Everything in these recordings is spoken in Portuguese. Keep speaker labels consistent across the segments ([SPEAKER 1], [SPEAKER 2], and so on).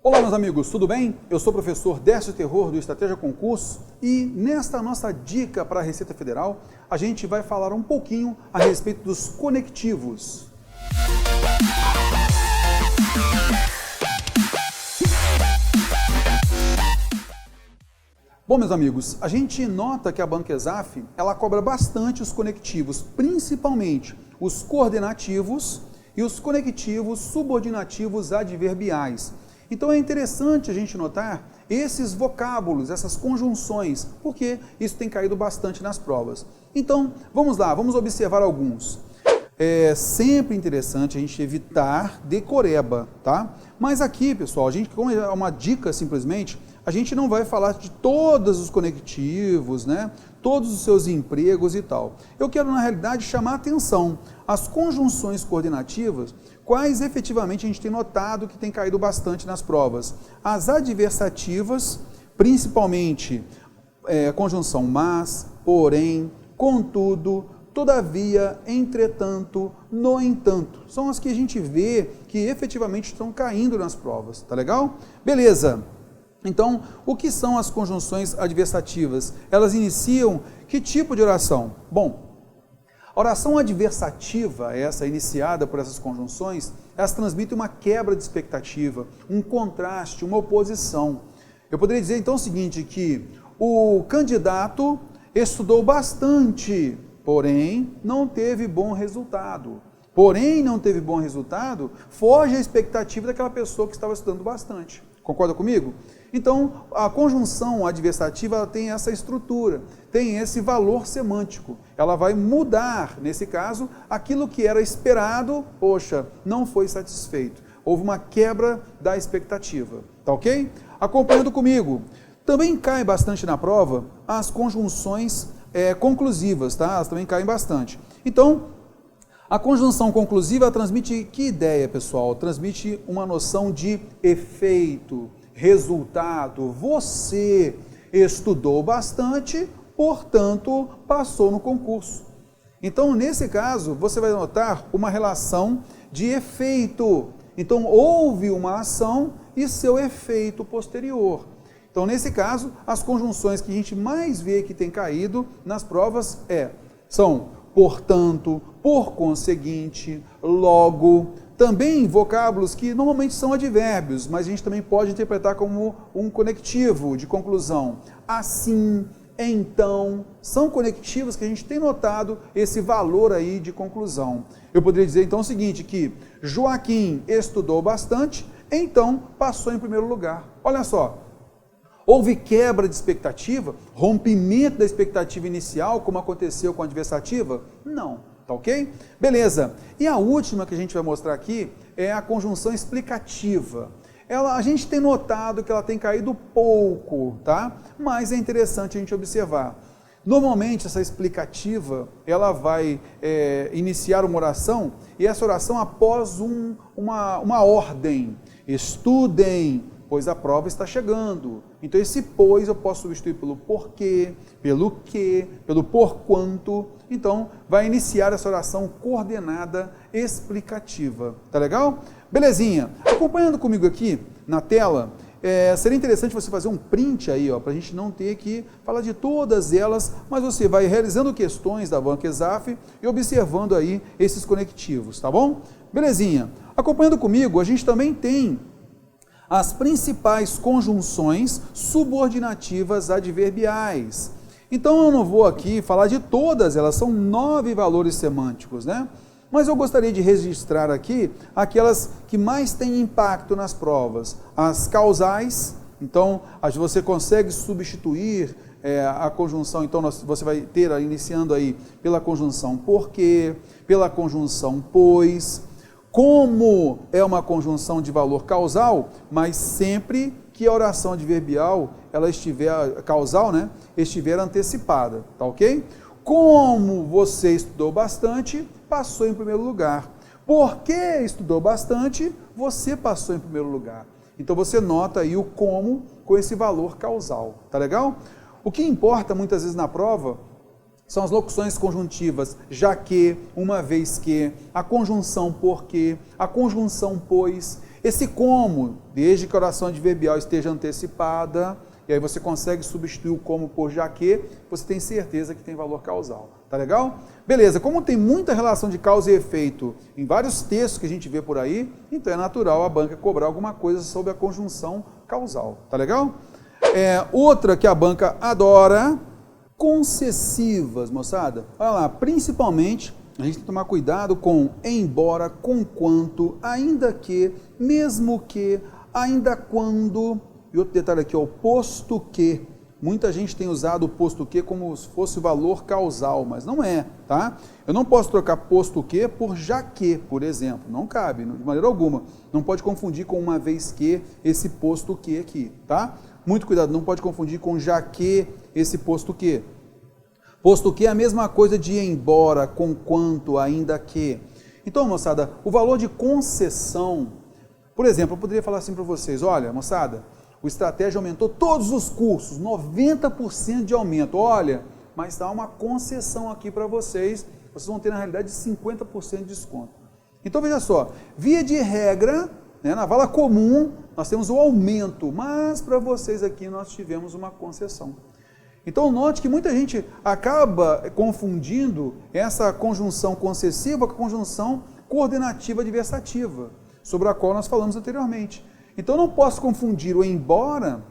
[SPEAKER 1] Olá, meus amigos, tudo bem? Eu sou o professor Décio Terror do Estratégia Concurso e nesta nossa dica para a Receita Federal, a gente vai falar um pouquinho a respeito dos conectivos. Bom, meus amigos, a gente nota que a Banco-Exaf, ela cobra bastante os conectivos, principalmente os coordenativos e os conectivos subordinativos adverbiais. Então é interessante a gente notar esses vocábulos, essas conjunções, porque isso tem caído bastante nas provas. Então, vamos lá, vamos observar alguns. É sempre interessante a gente evitar decoreba, tá? Mas aqui, pessoal, como é uma dica simplesmente, a gente não vai falar de todos os conectivos, né? Todos os seus empregos e tal. Eu quero, na realidade, chamar a atenção às conjunções coordenativas, quais efetivamente a gente tem notado que tem caído bastante nas provas. As adversativas, principalmente a conjunção mas, porém, contudo, todavia, entretanto, no entanto. São as que a gente vê que efetivamente estão caindo nas provas, tá legal? Beleza. Então, o que são as conjunções adversativas? Elas iniciam que tipo de oração? Bom, a oração adversativa, essa iniciada por essas conjunções, elas transmitem uma quebra de expectativa, um contraste, uma oposição. Eu poderia dizer então o seguinte, que o candidato estudou bastante, porém não teve bom resultado. Porém não teve bom resultado, foge à expectativa daquela pessoa que estava estudando bastante. Concorda comigo? Então, a conjunção adversativa ela tem essa estrutura, tem esse valor semântico. Ela vai mudar, nesse caso, aquilo que era esperado, poxa, não foi satisfeito. Houve uma quebra da expectativa, tá ok? Acompanhando comigo. Também cai bastante na prova as conjunções conclusivas, tá? Elas também caem bastante. Então, a conjunção conclusiva transmite que ideia, pessoal? Transmite uma noção de efeito, resultado. Você estudou bastante, portanto, passou no concurso. Então, nesse caso, você vai notar uma relação de efeito. Então, houve uma ação e seu efeito posterior. Então, nesse caso, as conjunções que a gente mais vê que tem caído nas provas são portanto, por conseguinte, logo, também vocábulos que normalmente são advérbios, mas a gente também pode interpretar como um conectivo de conclusão. Assim, então, são conectivos que a gente tem notado esse valor aí de conclusão. Eu poderia dizer então o seguinte, que Joaquim estudou bastante, então passou em primeiro lugar. Olha só. Houve quebra de expectativa, rompimento da expectativa inicial, como aconteceu com a adversativa? Não, tá ok? Beleza. E a última que a gente vai mostrar aqui é a conjunção explicativa. A gente tem notado que ela tem caído pouco, tá? Mas é interessante a gente observar. Normalmente essa explicativa, ela vai iniciar uma oração, e essa oração após uma ordem. Estudem, pois a prova está chegando. Então esse pois eu posso substituir pelo porquê, pelo que, pelo porquanto. Então vai iniciar essa oração coordenada explicativa. Tá legal? Belezinha. Acompanhando comigo aqui na tela, seria interessante você fazer um print aí, para a gente não ter que falar de todas elas, mas você vai realizando questões da Banco-Exaf e observando aí esses conectivos, tá bom? Belezinha. Acompanhando comigo, a gente também tem as principais conjunções subordinativas adverbiais. Então eu não vou aqui falar de todas, elas são 9 valores semânticos, né? Mas eu gostaria de registrar aqui aquelas que mais têm impacto nas provas. As causais, então você consegue substituir a conjunção, então você vai ter iniciando aí pela conjunção porque, pela conjunção pois. Como é uma conjunção de valor causal, mas sempre que a oração adverbial, ela estiver, causal, né, estiver antecipada, tá ok? Como você estudou bastante, passou em primeiro lugar. Porque estudou bastante, você passou em primeiro lugar. Então você nota aí o como com esse valor causal, tá legal? O que importa muitas vezes na prova são as locuções conjuntivas, já que, uma vez que, a conjunção porque, a conjunção pois. Esse como, desde que a oração adverbial esteja antecipada, e aí você consegue substituir o como por já que, você tem certeza que tem valor causal. Tá legal? Beleza, como tem muita relação de causa e efeito em vários textos que a gente vê por aí, então é natural a banca cobrar alguma coisa sobre a conjunção causal. Tá legal? Outra que a banca adora, concessivas, moçada. Olha lá, principalmente a gente tem que tomar cuidado com embora, conquanto, ainda que, mesmo que, ainda quando, e outro detalhe aqui, o posto que. Muita gente tem usado o posto que como se fosse valor causal, mas não é, tá? Eu não posso trocar posto que por já que, por exemplo, não cabe, de maneira alguma. Não pode confundir com uma vez que esse posto que aqui, tá? Muito cuidado, não pode confundir com já que esse posto que. Posto que é a mesma coisa de embora, conquanto, ainda que. Então, moçada, o valor de concessão, por exemplo, eu poderia falar assim para vocês, olha, moçada, o Estratégia aumentou todos os cursos, 90% de aumento, olha, mas dá uma concessão aqui para vocês, vocês vão ter na realidade 50% de desconto. Então, veja só, via de regra, né, na vala comum, nós temos o aumento, mas para vocês aqui nós tivemos uma concessão. Então, note que muita gente acaba confundindo essa conjunção concessiva com a conjunção coordenativa adversativa, sobre a qual nós falamos anteriormente. Então, não posso confundir o embora,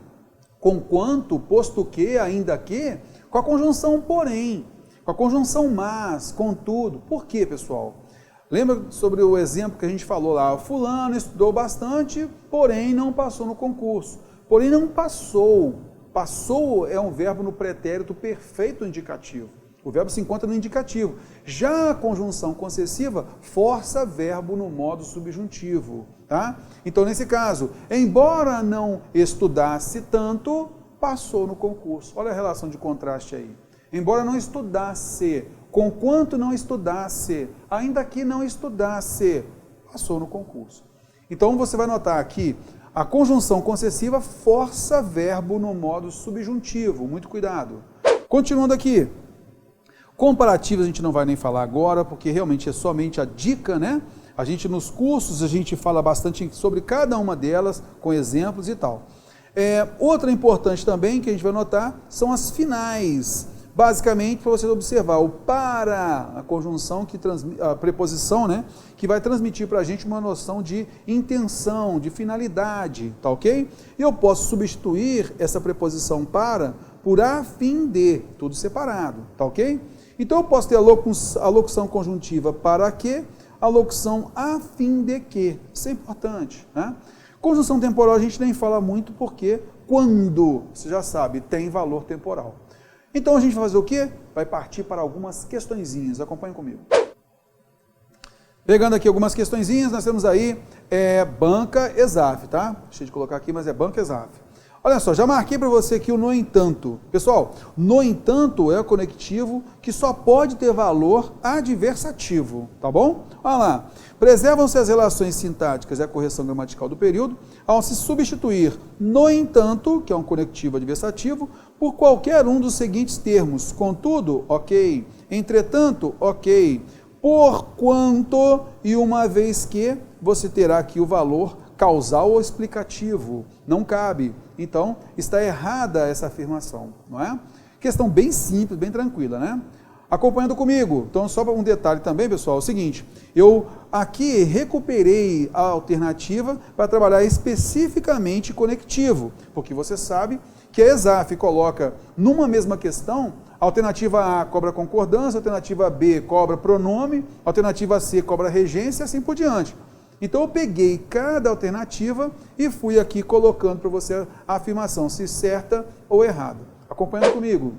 [SPEAKER 1] conquanto, posto que, ainda que, com a conjunção porém, com a conjunção mas, contudo. Por quê, pessoal? Lembra sobre o exemplo que a gente falou lá? Fulano estudou bastante, porém não passou no concurso. Porém não passou. Passou é um verbo no pretérito perfeito indicativo. O verbo se encontra no indicativo. Já a conjunção concessiva força verbo no modo subjuntivo. Tá? Então, nesse caso, embora não estudasse tanto, passou no concurso. Olha a relação de contraste aí. Embora não estudasse, conquanto não estudasse, ainda que não estudasse, passou no concurso. Então, você vai notar aqui, a conjunção concessiva força verbo no modo subjuntivo. Muito cuidado. Continuando aqui. Comparativas a gente não vai nem falar agora, porque realmente é somente a dica, né? A gente nos cursos, a gente fala bastante sobre cada uma delas, com exemplos e tal. Outra importante também, que a gente vai notar, são as finais. Basicamente, para você observar, o para, a conjunção, a preposição, né? Que vai transmitir para a gente uma noção de intenção, de finalidade, tá ok? E eu posso substituir essa preposição para por a fim de, tudo separado, tá ok? Então, eu posso ter a locução conjuntiva para que, a locução a fim de que. Isso é importante, né? Conjunção temporal a gente nem fala muito porque quando, você já sabe, tem valor temporal. Então, a gente vai fazer o quê? Vai partir para algumas questõezinhas. Acompanhe comigo. Pegando aqui algumas questõezinhas, nós temos aí banca ESAF, tá? Deixa de colocar aqui, mas é banca ESAF. Olha só, já marquei para você aqui o no entanto. Pessoal, no entanto é o conectivo que só pode ter valor adversativo, tá bom? Olha lá. Preservam-se as relações sintáticas e a correção gramatical do período ao se substituir no entanto, que é um conectivo adversativo, por qualquer um dos seguintes termos. Contudo, ok. Entretanto, ok. Porquanto, e uma vez que, você terá aqui o valor causal ou explicativo. Não cabe. Então, está errada essa afirmação, não é? Questão bem simples, bem tranquila, né? Acompanhando comigo. Então, só para um detalhe também, pessoal, é o seguinte, eu aqui recuperei a alternativa para trabalhar especificamente conectivo, porque você sabe que a ESAF coloca numa mesma questão, a alternativa A cobra concordância, a alternativa B cobra pronome, a alternativa C cobra regência e assim por diante. Então, eu peguei cada alternativa e fui aqui colocando para você a afirmação, se certa ou errada. Acompanhando comigo.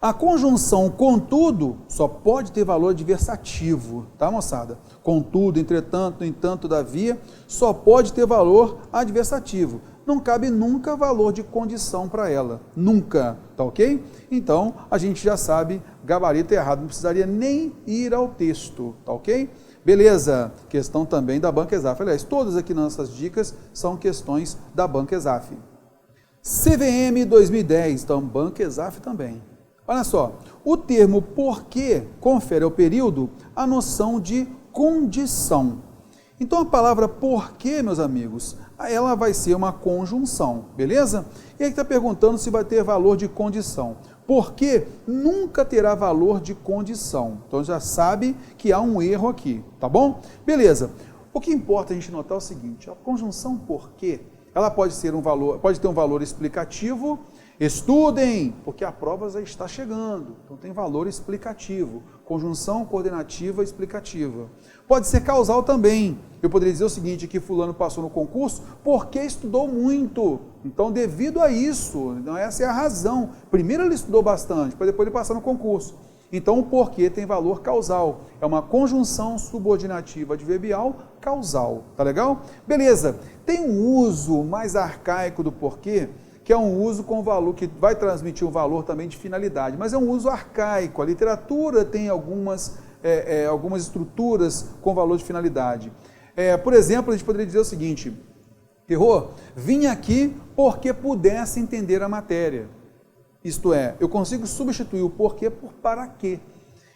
[SPEAKER 1] A conjunção contudo só pode ter valor adversativo, tá, moçada? Contudo, entretanto, no entanto, todavia, só pode ter valor adversativo. Não cabe nunca valor de condição para ela. Nunca, tá ok? Então, a gente já sabe, gabarito errado, não precisaria nem ir ao texto, tá ok? Beleza, questão também da banca ESAF. Aliás, todas aqui nas nossas dicas são questões da banca ESAF. CVM 2010, então banca ESAF também. Olha só, o termo porque confere ao período a noção de condição. Então a palavra porquê, meus amigos, ela vai ser uma conjunção, beleza? E aí está perguntando se vai ter valor de condição. Porque nunca terá valor de condição. Então já sabe que há um erro aqui, tá bom? Beleza. O que importa a gente notar é o seguinte, a conjunção porquê, ela pode ter um valor explicativo. Estudem, porque a prova já está chegando, então tem valor explicativo, conjunção coordenativa explicativa. Pode ser causal também, eu poderia dizer o seguinte, que fulano passou no concurso porque estudou muito, então devido a isso, então essa é a razão, primeiro ele estudou bastante, para depois ele passar no concurso. Então o porquê tem valor causal, é uma conjunção subordinativa adverbial causal, tá legal? Beleza, tem um uso mais arcaico do porquê, que é um uso com valor, que vai transmitir um valor também de finalidade, mas é um uso arcaico. A literatura tem algumas estruturas com valor de finalidade. Por exemplo, a gente poderia dizer o seguinte, Terror, vim aqui porque pudesse entender a matéria. Isto é, eu consigo substituir o porquê por para quê.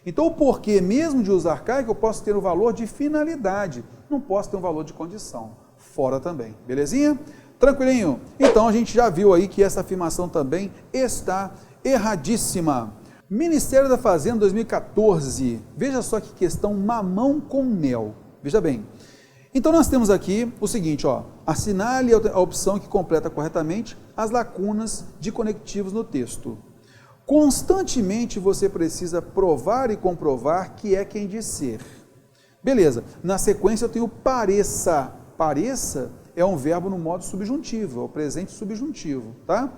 [SPEAKER 1] Então o porquê, mesmo de uso arcaico, eu posso ter o valor de finalidade, não posso ter um valor de condição. Fora também, belezinha? Tranquilinho? Então a gente já viu aí que essa afirmação também está erradíssima. Ministério da Fazenda 2014, veja só que questão mamão com mel, veja bem. Então nós temos aqui o seguinte, ó, assinale a opção que completa corretamente as lacunas de conectivos no texto. Constantemente você precisa provar e comprovar que é quem dizer. Beleza, na sequência eu tenho pareça. Pareça é um verbo no modo subjuntivo, é o presente subjuntivo, tá?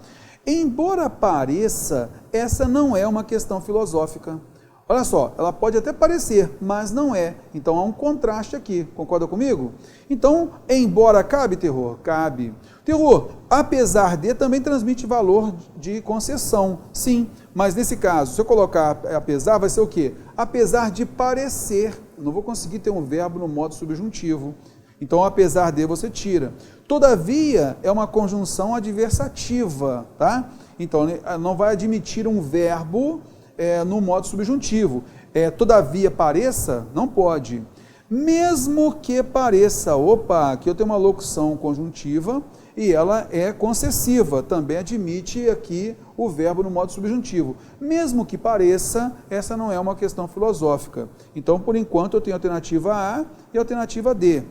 [SPEAKER 1] Embora pareça, essa não é uma questão filosófica. Olha só, ela pode até parecer, mas não é. Então há um contraste aqui, concorda comigo? Então, embora cabe, Terror? Cabe. Terror, apesar de, também transmite valor de concessão, sim. Mas nesse caso, se eu colocar apesar, vai ser o quê? Apesar de parecer. Não vou conseguir ter um verbo no modo subjuntivo. Então, apesar de, você tira. Todavia, é uma conjunção adversativa, tá? Então, não vai admitir um verbo no modo subjuntivo. Todavia, pareça, não pode. Mesmo que pareça, opa, aqui eu tenho uma locução conjuntiva e ela é concessiva, também admite aqui o verbo no modo subjuntivo. Mesmo que pareça, essa não é uma questão filosófica. Então, por enquanto, eu tenho a alternativa A e a alternativa D.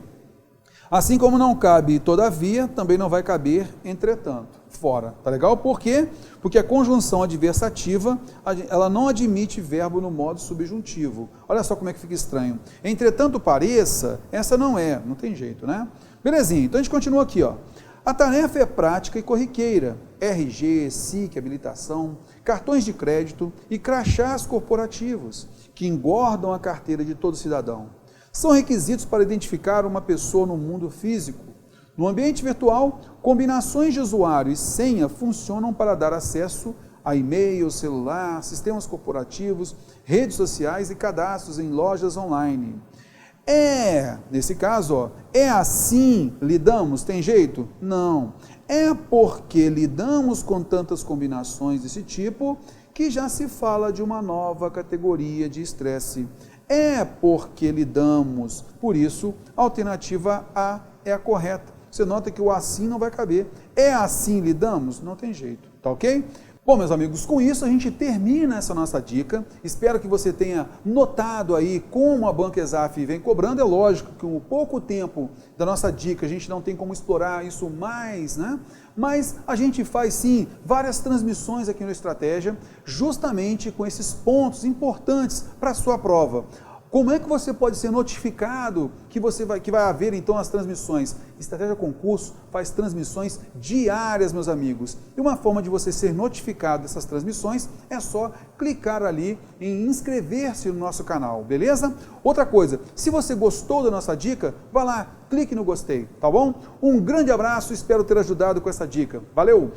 [SPEAKER 1] Assim como não cabe todavia, também não vai caber entretanto, fora, tá legal? Por quê? Porque a conjunção adversativa, ela não admite verbo no modo subjuntivo. Olha só como é que fica estranho. Entretanto pareça, essa não tem jeito, né? Belezinha, então a gente continua aqui, ó. A tarefa é prática e corriqueira, RG, SIC, habilitação, cartões de crédito e crachás corporativos, que engordam a carteira de todo cidadão. São requisitos para identificar uma pessoa no mundo físico. No ambiente virtual, combinações de usuário e senha funcionam para dar acesso a e-mail, celular, sistemas corporativos, redes sociais e cadastros em lojas online. Nesse caso, ó, é assim lidamos? Tem jeito? Não. É porque lidamos com tantas combinações desse tipo que já se fala de uma nova categoria de estresse. É porque lidamos. Por isso, a alternativa A é a correta. Você nota que o assim não vai caber. É assim lidamos? Não tem jeito, tá ok? Bom, meus amigos, com isso a gente termina essa nossa dica. Espero que você tenha notado aí como a Banco Exaf vem cobrando. É lógico que com pouco tempo da nossa dica a gente não tem como explorar isso mais, né? Mas a gente faz sim várias transmissões aqui no Estratégia, justamente com esses pontos importantes para a sua prova. Como é que você pode ser notificado que vai haver então as transmissões? Estratégia Concurso faz transmissões diárias, meus amigos. E uma forma de você ser notificado dessas transmissões é só clicar ali em inscrever-se no nosso canal, beleza? Outra coisa, se você gostou da nossa dica, vá lá, clique no gostei, tá bom? Um grande abraço, espero ter ajudado com essa dica. Valeu!